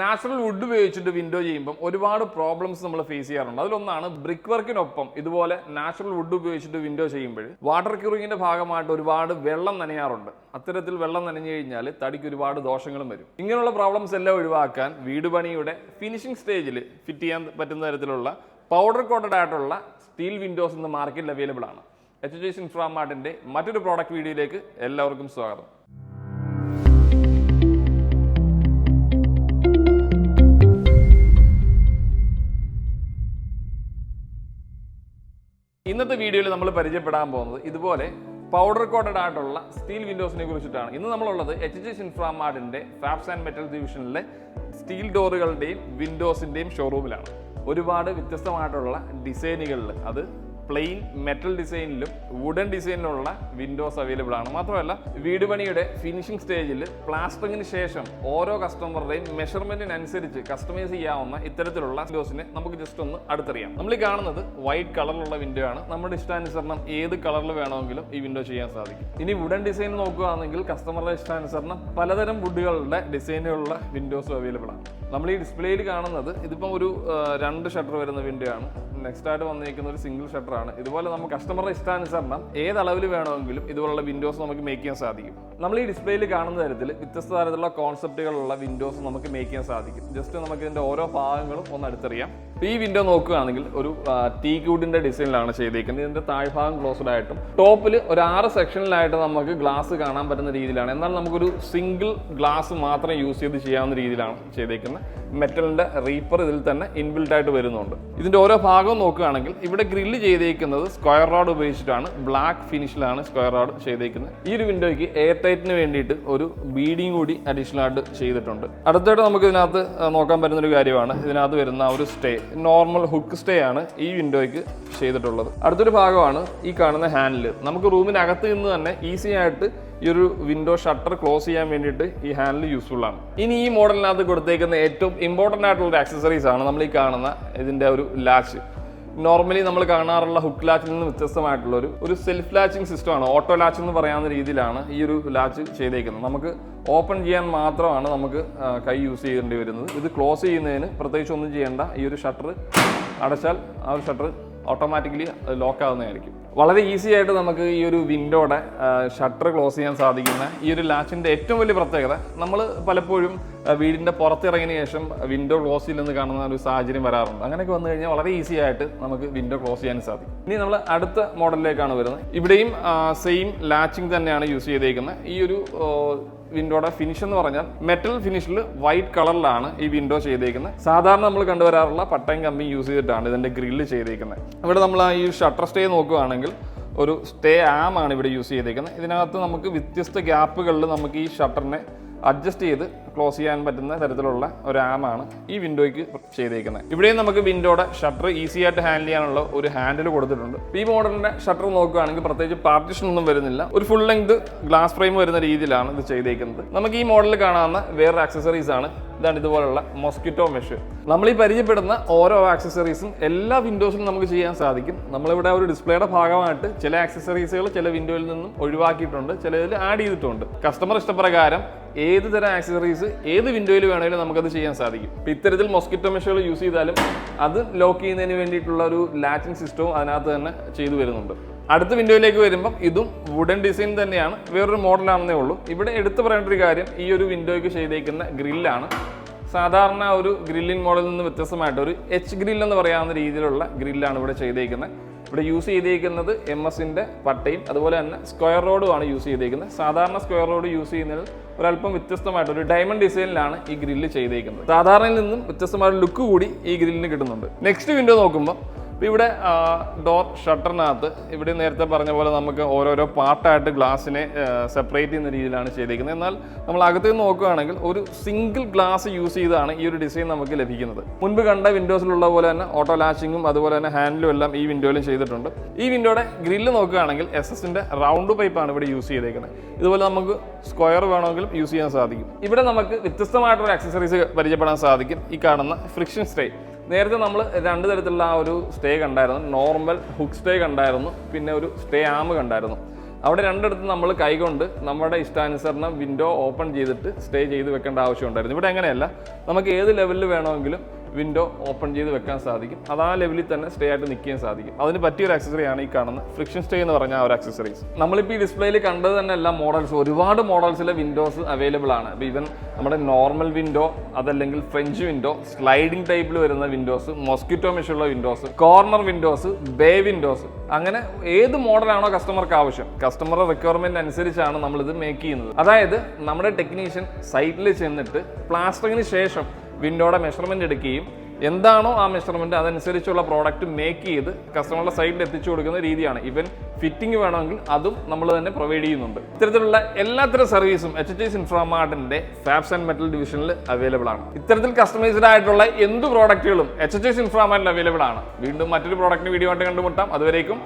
Natural wood ഉപയോഗിച്ചിട്ട് window ചെയ്യുമ്പോൾ ഒരുപാട് പ്രോബ്ലംസ് നമ്മൾ ഫേസ് ചെയ്യാറുണ്ട്. അതിലൊന്നാണ് ബ്രിക്ക് വർക്കിനൊപ്പം ഇതുപോലെ നാച്ചുറൽ വുഡ് ഉപയോഗിച്ചിട്ട് വിൻഡോ ചെയ്യുമ്പോൾ വാട്ടർ ക്യൂറിങ്ങിന്റെ ഭാഗമായിട്ട് ഒരുപാട് വെള്ളം നനയാറുണ്ട്. അത്തരത്തിൽ വെള്ളം നനഞ്ഞു കഴിഞ്ഞാൽ തടിക്ക് ഒരുപാട് ദോഷങ്ങളും വരും. ഇങ്ങനെയുള്ള പ്രോബ്ലംസ് എല്ലാം ഒഴിവാക്കാൻ വീട് പണിയുടെ ഫിനിഷിംഗ് സ്റ്റേജിൽ ഫിറ്റ് ചെയ്യാൻ പറ്റുന്ന തരത്തിലുള്ള പൗഡർ കോട്ടഡ് ആയിട്ടുള്ള സ്റ്റീൽ വിൻഡോസ് ഇന്ന് മാർക്കറ്റിൽ അവൈലബിൾ ആണ്. HHS ഇൻഫ്രാമാർട്ടിന്റെ മറ്റൊരു പ്രോഡക്റ്റ് വീഡിയോയിലേക്ക് എല്ലാവർക്കും സ്വാഗതം. ഇന്നത്തെ വീഡിയോയിൽ നമ്മൾ പരിചയപ്പെടാൻ പോകുന്നത് ഇതുപോലെ പൗഡർ കോട്ടഡ് ആയിട്ടുള്ള സ്റ്റീൽ വിൻഡോസിനെ കുറിച്ചിട്ടാണ്. ഇന്ന് നമ്മളുള്ളത് HHS ഇൻഫ്രാമാർട്ടിന്റെ ഫാബ്സ് ആൻഡ് മെറ്റൽ ഡിവിഷനിലെ സ്റ്റീൽ ഡോറുകളുടെയും വിൻഡോസിന്റെയും ഷോറൂമിലാണ്. ഒരുപാട് വ്യത്യസ്തമായിട്ടുള്ള ഡിസൈനുകളിൽ അത് പ്ലെയിൻ മെറ്റൽ ഡിസൈനിലും വുഡൻ ഡിസൈനിലുള്ള വിൻഡോസ് അവൈലബിൾ ആണ്. മാത്രമല്ല വീട് പണിയുടെ ഫിനിഷിംഗ് സ്റ്റേജിൽ പ്ലാസ്റ്ററിങ്ങിന് ശേഷം ഓരോ കസ്റ്റമറുടെയും മെഷർമെന്റിനനുസരിച്ച് കസ്റ്റമൈസ് ചെയ്യാവുന്ന ഇത്തരത്തിലുള്ള വിൻഡോസിനെ നമുക്ക് ജസ്റ്റ് ഒന്ന് അടുത്തറിയാം. നമ്മൾ ഈ കാണുന്നത് വൈറ്റ് കളറിലുള്ള വിൻഡോ ആണ്. നമ്മുടെ ഇഷ്ടാനുസരണം ഏത് കളറിൽ വേണമെങ്കിലും ഈ വിൻഡോ ചെയ്യാൻ സാധിക്കും. ഇനി വുഡൻ ഡിസൈൻ നോക്കുകയാണെങ്കിൽ കസ്റ്റമറുടെ ഇഷ്ടാനുസരണം പലതരം വുഡുകളുടെ ഡിസൈനുകളുള്ള വിൻഡോസും അവൈലബിൾ ആണ്. നമ്മൾ ഈ ഡിസ്പ്ലേയിൽ കാണുന്നത് ഇതിപ്പം ഒരു 2 ഷട്ടർ വരുന്ന വിൻഡോ ആണ്. നെക്സ്റ്റ് ആയിട്ട് വന്നിരിക്കുന്ന ഒരു സിംഗിൾ ഷട്ടർ ആണ്. ഇതുപോലെ നമുക്ക് കസ്റ്റമറുടെ ഇഷ്ടാനുസരണം ഏത് അളവിൽ വേണമെങ്കിലും ഇതുപോലുള്ള വിൻഡോസ് നമുക്ക് മേക്ക് ചെയ്യാൻ സാധിക്കും. നമ്മൾ ഈ ഡിസ്പ്ലേയിൽ കാണുന്ന തരത്തിൽ വ്യത്യസ്ത തരത്തിലുള്ള കോൺസെപ്റ്റുകളുള്ള വിൻഡോസ് നമുക്ക് മേക്ക് ചെയ്യാൻ സാധിക്കും. ജസ്റ്റ് നമുക്ക് ഇതിന്റെ ഓരോ ഭാഗങ്ങളും ഒന്ന് അടുത്തറിയാം. ഈ വിൻഡോ നോക്കുകയാണെങ്കിൽ ഒരു ടീക്ക് വുഡിന്റെ ഡിസൈനിലാണ് ചെയ്തേക്കുന്നത്. ഇതിന്റെ താഴ്ഭാഗം ക്ലോസ്ഡ് ആയിട്ടും ടോപ്പിൽ ഒരു 6 സെക്ഷനിലായിട്ട് നമുക്ക് ഗ്ലാസ് കാണാൻ പറ്റുന്ന രീതിയിലാണ്. എന്നാൽ നമുക്കൊരു സിംഗിൾ ഗ്ലാസ് മാത്രം യൂസ് ചെയ്ത് ചെയ്യാവുന്ന രീതിയിലാണ് ചെയ്തേക്കുന്നത്. മെറ്റലിന്റെ റീപ്പർ ഇതിൽ തന്നെ ഇൻബിൽറ്റ് ആയിട്ട് വരുന്നുണ്ട്. ഇതിന്റെ ഓരോ ഭാഗവും നോക്കുകയാണെങ്കിൽ ഇവിടെ ഗ്രില്ല് ചെയ്തേക്കുന്നത് സ്ക്വയർ റോഡ് ഉപയോഗിച്ചിട്ടാണ്. ബ്ലാക്ക് ഫിനിഷിലാണ് സ്ക്വയർ റോഡ് ചെയ്തേക്കുന്നത്. ഈ ഒരു വിൻഡോയ്ക്ക് എയർ ടൈറ്റിന് വേണ്ടിയിട്ട് ഒരു ബീഡിങ് കൂടി അഡീഷണൽ ആയിട്ട് ചെയ്തിട്ടുണ്ട്. അടുത്തായിട്ട് നമുക്ക് ഇതിനകത്ത് നോക്കാൻ പറ്റുന്ന ഒരു കാര്യമാണ് ഇതിനകത്ത് വരുന്ന ഒരു സ്റ്റേ. നോർമൽ ഹുക്ക് സ്റ്റേ ആണ് ഈ വിൻഡോയ്ക്ക് ചെയ്തിട്ടുള്ളത്. അടുത്തൊരു ഭാഗമാണ് ഈ കാണുന്ന ഹാൻഡിൽ. നമുക്ക് റൂമിനകത്ത് നിന്ന് തന്നെ ഈസി ആയിട്ട് ഈ ഒരു വിൻഡോ ഷട്ടർ ക്ലോസ് ചെയ്യാൻ വേണ്ടിയിട്ട് ഈ ഹാൻഡിൽ യൂസ്ഫുൾ ആണ്. ഇനി ഈ മോഡലിനകത്ത് കൊടുത്തേക്കുന്ന ഏറ്റവും ഇമ്പോർട്ടൻ്റ് ആയിട്ടുള്ള ആക്സസറീസ് ആണ് നമ്മൾ ഈ കാണുന്ന ഇതിന്റെ ഒരു ലാച്ച്. നോർമലി നമ്മൾ കാണാറുള്ള ഹുക്ക് ലാച്ചിൽ നിന്ന് വ്യത്യസ്തമായിട്ടുള്ള ഒരു സെൽഫ് ലാച്ചിങ് സിസ്റ്റമാണ്. ഓട്ടോ ലാച്ച് എന്ന് പറയാവുന്ന രീതിയിലാണ് ഈ ഒരു ലാച്ച് ചെയ്തേക്കുന്നത്. നമുക്ക് ഓപ്പൺ ചെയ്യാൻ മാത്രമാണ് നമുക്ക് കൈ യൂസ് ചെയ്യേണ്ടി വരുന്നത്. ഇത് ക്ലോസ് ചെയ്യുന്നതിന് പ്രത്യേകിച്ച് ഒന്നും ചെയ്യേണ്ട. ഈ ഒരു ഷട്ടർ അടച്ചാൽ ആ ഒരു ഷട്ടർ ഓട്ടോമാറ്റിക്കലി ലോക്ക് ആവുന്നതായിരിക്കും. വളരെ ഈസി ആയിട്ട് നമുക്ക് ഈ ഒരു വിൻഡോയുടെ ഷട്ടർ ക്ലോസ് ചെയ്യാൻ സാധിക്കുന്ന ഈ ഒരു ലാച്ചിൻ്റെ ഏറ്റവും വലിയ പ്രത്യേകത, നമ്മൾ പലപ്പോഴും വീടിൻ്റെ പുറത്തിറങ്ങിയ ശേഷം വിൻഡോ ക്ലോസ് ചെയ്യില്ലെന്ന് കാണുന്ന ഒരു സാഹചര്യം വരാറുണ്ട്. അങ്ങനെയൊക്കെ വന്നു കഴിഞ്ഞാൽ വളരെ ഈസി ആയിട്ട് നമുക്ക് വിൻഡോ ക്ലോസ് ചെയ്യാൻ സാധിക്കും. ഇനി നമ്മൾ അടുത്ത മോഡലിലേക്കാണ് വരുന്നത്. ഇവിടെയും സെയിം ലാച്ചിങ് തന്നെയാണ് യൂസ് ചെയ്തേക്കുന്നത്. ഈ ഒരു വിൻഡോയുടെ ഫിനിഷ് എന്ന് പറഞ്ഞാൽ മെറ്റൽ ഫിനിഷിൽ വൈറ്റ് കളറിലാണ് ഈ വിൻഡോ ചെയ്തേക്കുന്നത്. സാധാരണ നമ്മൾ കണ്ടുവരാറുള്ള പട്ടയം കമ്പി യൂസ് ചെയ്തിട്ടാണ് ഇതിന്റെ ഗ്രില്ല് ചെയ്തേക്കുന്നത്. ഇവിടെ നമ്മൾ ഈ ഷട്ടർ സ്റ്റേ നോക്കുകയാണെങ്കിൽ ഒരു സ്റ്റേ ആം ആണ് ഇവിടെ യൂസ് ചെയ്തേക്കുന്നത്. ഇതിനകത്ത് നമുക്ക് വ്യത്യസ്ത ഗ്യാപ്പുകളിൽ നമുക്ക് ഈ ഷട്ടറിനെ അഡ്ജസ്റ്റ് ചെയ്ത് ക്ലോസ് ചെയ്യാൻ പറ്റുന്ന തരത്തിലുള്ള ഒരു ആമാണ് ഈ വിൻഡോയ്ക്ക് ചെയ്തേക്കുന്നത്. ഇവിടെയും നമുക്ക് വിൻഡോയുടെ ഷട്ടർ ഈസി ആയിട്ട് ഹാൻഡിൽ ചെയ്യാനുള്ള ഒരു ഹാൻഡിൽ കൊടുത്തിട്ടുണ്ട്. ഈ മോഡലിന്റെ ഷട്ടർ നോക്കുകയാണെങ്കിൽ പ്രത്യേകിച്ച് പാർട്ടീഷൻ ഒന്നും വരുന്നില്ല. ഒരു ഫുൾ ലെങ്ത് ഗ്ലാസ് ഫ്രെയിം വരുന്ന രീതിയിലാണ് ഇത് ചെയ്തേക്കുന്നത്. നമുക്ക് ഈ മോഡലിൽ കാണാവുന്ന വേറൊരു ആക്സസറീസ് ആണ് ഇതാണ് ഇതുപോലുള്ള മോസ്കിറ്റോ മെഷ്. നമ്മൾ ഈ പരിചയപ്പെടുന്ന ഓരോ ആക്സസറീസും എല്ലാ വിൻഡോസിലും നമുക്ക് ചെയ്യാൻ സാധിക്കും. നമ്മളിവിടെ ഒരു ഡിസ്പ്ലേയുടെ ഭാഗമായിട്ട് ചില ആക്സസറീസുകൾ ചില വിൻഡോയിൽ നിന്നും ഒഴിവാക്കിയിട്ടുണ്ട്, ചിലതിൽ ആഡ് ചെയ്തിട്ടുണ്ട്. കസ്റ്റമർ ഇഷ്ടപ്രകാരം ഏത് തരം ആക്സസറീസ് ഏത് വിൻഡോയിൽ വേണമെങ്കിലും നമുക്കത് ചെയ്യാൻ സാധിക്കും. ഇപ്പം ഇത്തരത്തിൽ മോസ്കിറ്റോ മെഷുകൾ യൂസ് ചെയ്താലും അത് ലോക്ക് ചെയ്യുന്നതിന് വേണ്ടിയിട്ടുള്ള ഒരു ലാച്ചിങ് സിസ്റ്റവും അതിനകത്ത് തന്നെ ചെയ്തു വരുന്നുണ്ട്. അടുത്ത വിൻഡോയിലേക്ക് വരുമ്പം ഇതും വുഡൻ ഡിസൈൻ തന്നെയാണ്, വേറൊരു മോഡലാണെന്നേ ഉള്ളൂ. ഇവിടെ എടുത്തു പറയേണ്ട ഒരു കാര്യം ഈ ഒരു വിൻഡോയ്ക്ക് ചെയ്തേക്കുന്ന ഗ്രില്ലാണ്. സാധാരണ ഒരു ഗ്രില്ലിംഗ് മോഡലിൽ നിന്ന് വ്യത്യസ്തമായിട്ട് ഒരു എച്ച് ഗ്രിൽ എന്ന് പറയാവുന്ന രീതിയിലുള്ള ഗ്രില്ലാണ് ഇവിടെ ചെയ്തേക്കുന്നത്. ഇവിടെ യൂസ് ചെയ്തേക്കുന്നത് MS-ന്റെ പട്ടയും അതുപോലെ തന്നെ സ്ക്വയർ റോഡുമാണ് യൂസ് ചെയ്തേക്കുന്നത്. സാധാരണ സ്ക്വയർ റോഡ് യൂസ് ചെയ്യുന്നതിൽ ഒരല്പം വ്യത്യസ്തമായിട്ട് ഒരു ഡയമണ്ട് ഡിസൈനിലാണ് ഈ ഗ്രില്ല് ചെയ്തേക്കുന്നത്. സാധാരണയിൽ നിന്നും വ്യത്യസ്തമായ ലുക്ക് കൂടി ഈ ഗ്രില്ലിന് കിട്ടുന്നുണ്ട്. നെക്സ്റ്റ് വിൻഡോ നോക്കുമ്പോൾ ഇവിടെ ഡോർ ഷട്ടറിനകത്ത് ഇവിടെ നേരത്തെ പറഞ്ഞ പോലെ നമുക്ക് ഓരോരോ പാർട്ടായിട്ട് ഗ്ലാസിനെ സെപ്പറേറ്റ് ചെയ്യുന്ന രീതിയിലാണ് ചെയ്തിരിക്കുന്നത്. എന്നാൽ നമ്മൾ അകത്ത് നിന്ന് നോക്കുകയാണെങ്കിൽ ഒരു സിംഗിൾ ഗ്ലാസ് യൂസ് ചെയ്താണ് ഈ ഒരു ഡിസൈൻ നമുക്ക് ലഭിക്കുന്നത്. മുൻപ് കണ്ട വിൻഡോസിലുള്ള പോലെ തന്നെ ഓട്ടോ ലാച്ചിങ്ങും അതുപോലെ തന്നെ ഹാൻഡിലും എല്ലാം ഈ വിൻഡോയിലും ചെയ്തിട്ടുണ്ട്. ഈ വിൻഡോയുടെ ഗ്രില്ല് നോക്കുകയാണെങ്കിൽ SS-ന്റെ റൗണ്ട് പൈപ്പാണ് ഇവിടെ യൂസ് ചെയ്തേക്കുന്നത്. ഇതുപോലെ നമുക്ക് സ്ക്വയർ വേണമെങ്കിലും യൂസ് ചെയ്യാൻ സാധിക്കും. ഇവിടെ നമുക്ക് വ്യത്യസ്തമായിട്ടുള്ള ആക്സസറീസ് പരിചയപ്പെടാൻ സാധിക്കും. ഈ കാണുന്ന ഫ്രിക്ഷൻ സ്റ്റേ. നേരത്തെ നമ്മൾ 2 തരത്തിലുള്ള ആ ഒരു സ്റ്റേ കണ്ടായിരുന്നു. നോർമൽ ഹുക്ക് സ്റ്റേ കണ്ടായിരുന്നു, പിന്നെ ഒരു സ്റ്റേ ആം കണ്ടായിരുന്നു. അവിടെ രണ്ടിടത്ത് നമ്മൾ കൈകൊണ്ട് നമ്മുടെ ഇഷ്ടാനുസരണം വിൻഡോ ഓപ്പൺ ചെയ്തിട്ട് സ്റ്റേ ചെയ്ത് വെക്കേണ്ട ആവശ്യമുണ്ടായിരുന്നു. ഇവിടെ അങ്ങനെയല്ല, നമുക്ക് ഏത് ലെവലിൽ വേണമെങ്കിലും വിൻഡോ ഓപ്പൺ ചെയ്ത് വെക്കാൻ സാധിക്കും. അത് ആ ലെവലിൽ തന്നെ സ്റ്റേ ആയിട്ട് നിൽക്കാൻ സാധിക്കും. അതിന് പറ്റിയൊരു ആക്സസറിയാണ് ഈ കാണുന്ന ഫ്രിക്ഷൻ സ്റ്റേ എന്ന് പറഞ്ഞ ആ ഒരു ആക്സസറീസ്. നമ്മളിപ്പോൾ ഈ ഡിസ്പ്ലേയിൽ കണ്ടത് തന്നെ എല്ലാ മോഡൽസ്, ഒരുപാട് മോഡൽസിലെ വിൻഡോസ് അവൈലബിൾ ആണ്. അപ്പോൾ ഈവൻ നമ്മുടെ നോർമൽ വിൻഡോ, അതല്ലെങ്കിൽ ഫ്രഞ്ച് വിൻഡോ, സ്ലൈഡിംഗ് ടൈപ്പിൽ വരുന്ന വിൻഡോസ്, മോസ്കിറ്റോ മെഷുള്ള windows, corner windows, bay windows, അങ്ങനെ ഏത് മോഡലാണോ കസ്റ്റമർക്ക് ആവശ്യം, കസ്റ്റമറുടെ റിക്വയർമെന്റ് അനുസരിച്ചാണ് നമ്മളിത് മേക്ക് ചെയ്യുന്നത്. അതായത് നമ്മുടെ ടെക്നീഷ്യൻ സൈറ്റിൽ ചെന്നിട്ട് പ്ലാസ്റ്ററിങ്ങിന് ശേഷം വിൻഡോയുടെ മെഷർമെന്റ് എടുക്കുകയും എന്താണോ ആ മെഷർമെന്റ് അതനുസരിച്ചുള്ള പ്രോഡക്റ്റ് മേക്ക് ചെയ്ത് കസ്റ്റമറുടെ സൈറ്റിൽ എത്തിച്ചു കൊടുക്കുന്ന രീതിയാണ്. ഇവൻ ഫിറ്റിംഗ് വേണമെങ്കിൽ അതും നമ്മൾ തന്നെ പ്രൊവൈഡ് ചെയ്യുന്നുണ്ട്. ഇത്തരത്തിലുള്ള എല്ലാത്തരം സർവീസും HHS ഇൻഫ്രാമാർട്ടിന്റെ ഫാബ്സ് ആൻഡ് മെറ്റൽ ഡിവിഷനിൽ അവൈലബിൾ ആണ്. ഇത്തരത്തിൽ കസ്റ്റമൈസ്ഡ് ആയിട്ടുള്ള എന്ത് പ്രോഡക്റ്റുകളും HHS ഇൻഫ്രാമാർട്ടിൽ അവൈലബിൾ ആണ്. വീണ്ടും മറ്റൊരു പ്രോഡക്റ്റിന് വീഡിയോ ആയിട്ട് കണ്ടുമുട്ടാം. അതുവരേക്കും